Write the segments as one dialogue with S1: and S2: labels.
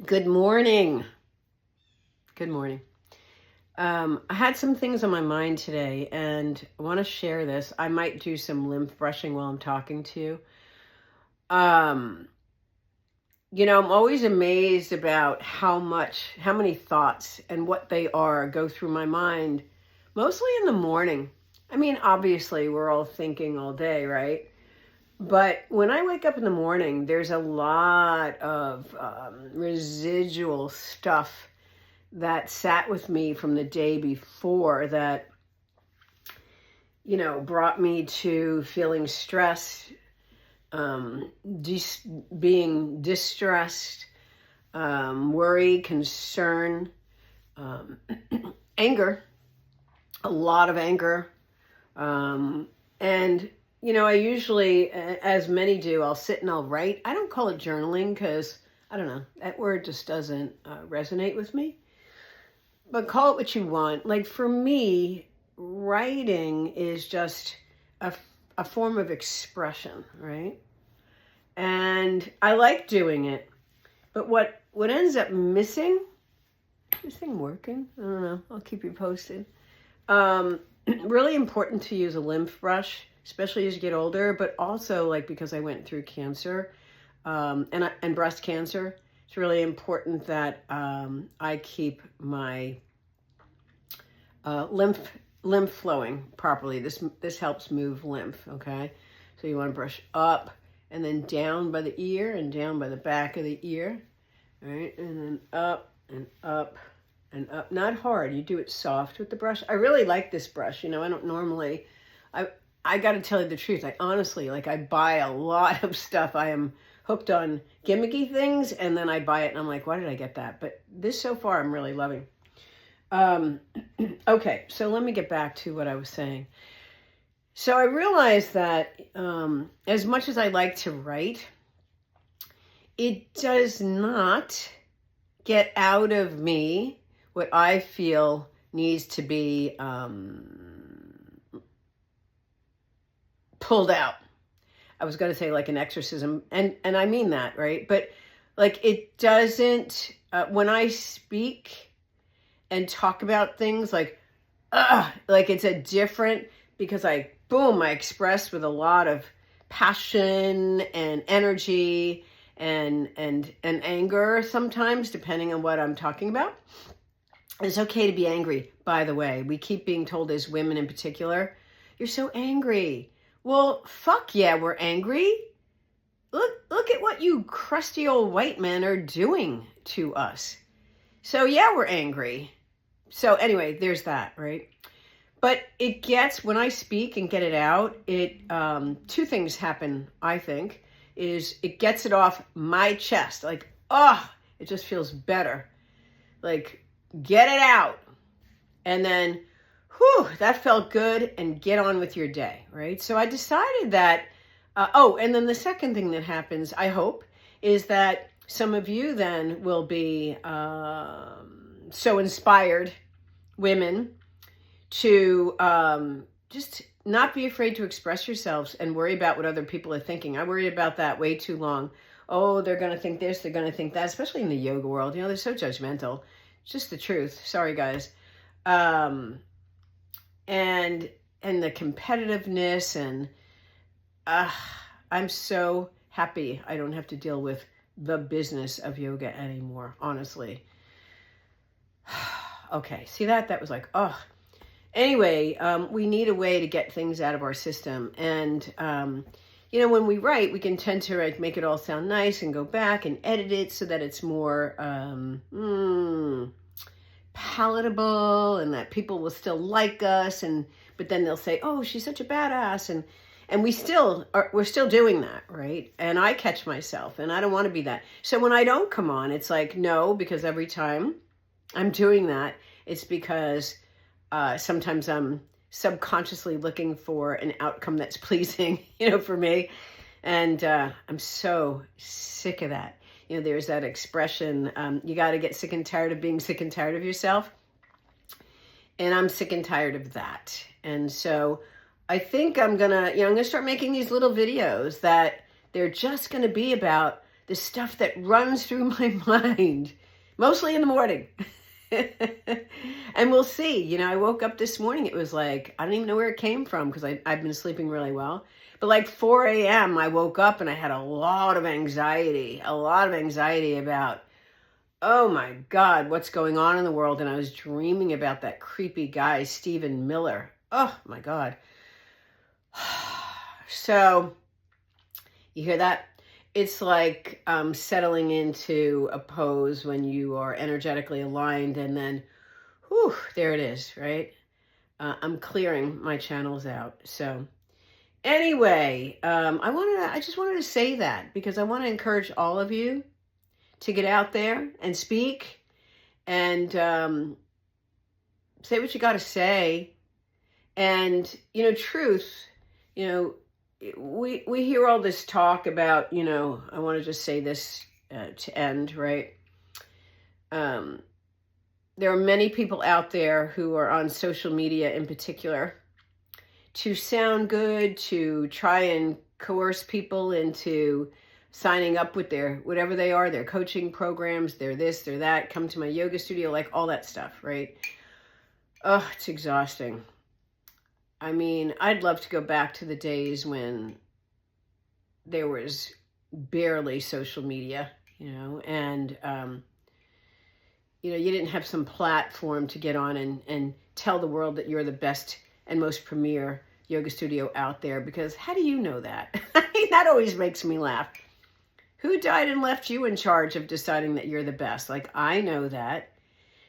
S1: Good morning. Good morning. I had some things on my mind today and I want to share this. I might do some lymph brushing while I'm talking to you. Um, I'm always amazed about how many thoughts and what they are go through my mind, mostly in the morning. I mean, obviously, we're all thinking all day, right? But when I wake up in the morning, there's a lot of residual stuff that sat with me from the day before that, brought me to feeling stressed, um, being distressed, worry, concern, um, anger, a lot of anger. And, I usually, as many do, I'll sit and I'll write. I don't call it journaling because, I don't know, that word just doesn't resonate with me. But call it what you want. Like for me, writing is just a form of expression, right? And I like doing it. But what ends up missing, is this thing working? I don't know. I'll keep you posted. Really important to use a lymph brush, especially as you get older, but also like because I went through cancer and breast cancer. It's really important that I keep my lymph flowing properly. This helps move lymph. Okay, so you want to brush up and then down by the ear and down by the back of the ear. All right, and then up and up and up. Not hard. You do it soft with the brush. I really like this brush. I don't normally. I got to tell you the truth. I honestly, I buy a lot of stuff. I am hooked on gimmicky things, and then I buy it, and I'm like, why did I get that? But this so far, I'm really loving. Okay, so let me get back to what I was saying. So I realized that as much as I like to write, it does not get out of me what I feel needs to be pulled out. I was going to say like an exorcism, and I mean that, right? But it doesn't, when I speak and talk about things like it's a different, because I express with a lot of passion and energy and anger sometimes, depending on what I'm talking about. It's okay to be angry, by the way. We keep being told as women in particular, you're so angry. Well, fuck yeah, we're angry. Look at what you crusty old white men are doing to us. So yeah, we're angry. So anyway, there's that, right? But it gets, when I speak and get it out, two things happen, I think, is it gets it off my chest. It just feels better. Get it out. And then, that felt good, and get on with your day, right? So I decided that, and then the second thing that happens, I hope, is that some of you then will be so inspired, women, to just not be afraid to express yourselves and worry about what other people are thinking. I worried about that way too long. Oh, they're going to think this, they're going to think that, especially in the yoga world. They're so judgmental. It's just the truth. Sorry, guys. And the competitiveness, and I'm so happy I don't have to deal with the business of yoga anymore, honestly. Okay, see that was like, Anyway, we need a way to get things out of our system. And, when we write, we can tend to make it all sound nice and go back and edit it so that it's more palatable, and that people will still like us. But then they'll say, oh, she's such a badass. And we're still doing that, right? And I catch myself, and I don't want to be that. So when I don't come on, it's like, no, because every time I'm doing that, it's because sometimes I'm subconsciously looking for an outcome that's pleasing, for me. And I'm so sick of that. There's that expression, you got to get sick and tired of being sick and tired of yourself. And I'm sick and tired of that. And so I think I'm going to start making these little videos that they're just going to be about the stuff that runs through my mind, mostly in the morning. And we'll see. You know, I woke up this morning. It was like, I don't even know where it came from because I've been sleeping really well. But like 4 a.m., I woke up and I had a lot of anxiety about, oh my God, what's going on in the world? And I was dreaming about that creepy guy, Stephen Miller. Oh my God. So, you hear that? It's like settling into a pose when you are energetically aligned, and then, whew, there it is, right? I'm clearing my channels out. So, anyway, I just wanted to say that because I want to encourage all of you to get out there and speak and say what you got to say. And, you know, truth, you know, we hear all this talk about, you know, I want to just say this to end, right? There are many people out there who are on social media in particular to sound good, to try and coerce people into signing up with their, whatever they are, their coaching programs, their this, their that, come to my yoga studio, like all that stuff, right? Oh, it's exhausting. I mean, I'd love to go back to the days when there was barely social media, you know, and, you know, you didn't have some platform to get on and tell the world that you're the best and most premier yoga studio out there, because how do you know that? I mean, that always makes me laugh. Who died and left you in charge of deciding that you're the best? Like, I know that.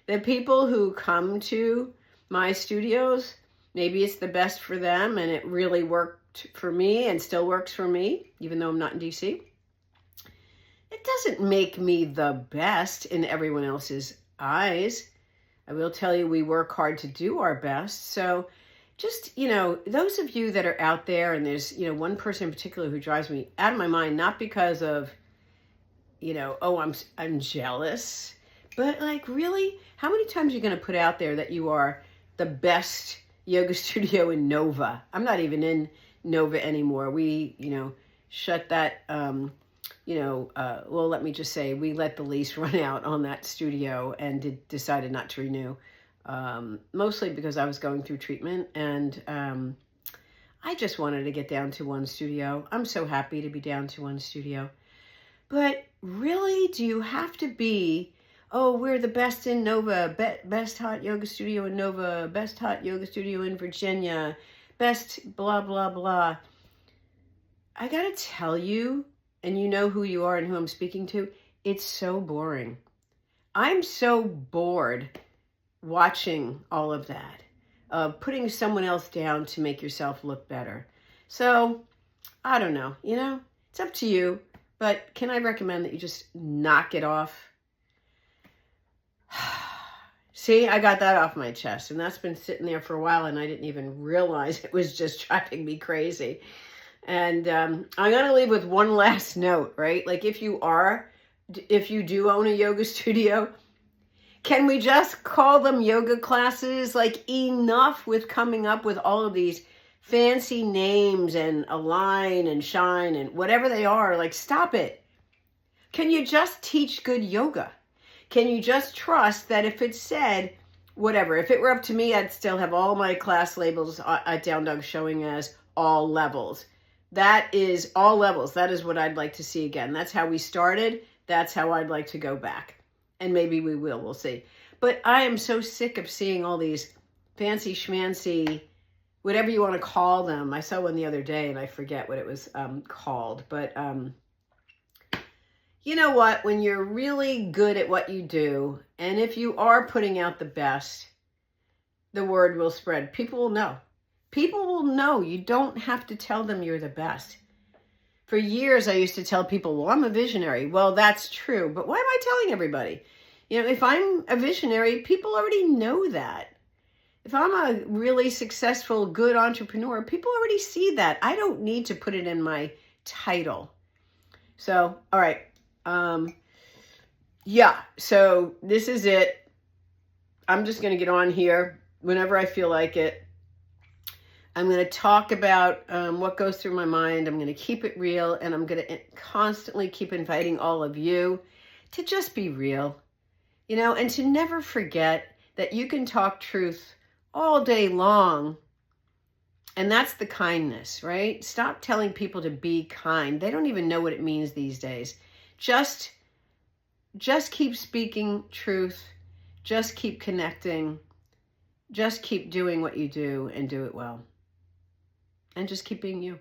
S1: The people who come to my studios, maybe it's the best for them and it really worked for me and still works for me, even though I'm not in DC. It doesn't make me the best in everyone else's eyes. I will tell you, we work hard to do our best. So just, you know, those of you that are out there, and there's, you know, one person in particular who drives me out of my mind, not because of, you know, oh, I'm jealous, but like, really, how many times are you going to put out there that you are the best yoga studio in Nova? I'm not even in Nova anymore. We, you know, shut that, well, let me just say, we let the lease run out on that studio and decided not to renew. Mostly because I was going through treatment, and I just wanted to get down to one studio. I'm so happy to be down to one studio. But really, do you have to be, oh, we're the best in Nova, best hot yoga studio in Nova, best hot yoga studio in Virginia, best blah, blah, blah. I gotta tell you, and you know who you are and who I'm speaking to, it's so boring. I'm so bored watching all of that, putting someone else down to make yourself look better. So, I don't know, you know, it's up to you, but can I recommend that you just knock it off? See, I got that off my chest, and that's been sitting there for a while, and I didn't even realize it was just driving me crazy. And I'm going to leave with one last note, right? Like, if you do own a yoga studio, can we just call them yoga classes? Like, enough with coming up with all of these fancy names and align and shine and whatever they are. Like, stop it. Can you just teach good yoga? Can you just trust that if it said, whatever, if it were up to me, I'd still have all my class labels at Down Dog showing as all levels. That is all levels. That is what I'd like to see again. That's how we started. That's how I'd like to go back. And maybe we will, we'll see. But I am so sick of seeing all these fancy schmancy, whatever you want to call them. I saw one the other day and I forget what it was called. But you know what? When you're really good at what you do, and if you are putting out the best, the word will spread. People will know. People will know. You don't have to tell them you're the best. For years, I used to tell people, well, I'm a visionary. Well, that's true. But why am I telling everybody? You know, if I'm a visionary, people already know that. If I'm a really successful, good entrepreneur, people already see that. I don't need to put it in my title. So, all right. Yeah, so this is it. I'm just going to get on here whenever I feel like it. I'm going to talk about what goes through my mind. I'm going to keep it real, and I'm going to constantly keep inviting all of you to just be real, and to never forget that you can talk truth all day long. And that's the kindness, right? Stop telling people to be kind. They don't even know what it means these days. Just keep speaking truth. Just keep connecting. Just keep doing what you do and do it well. And just keep being you.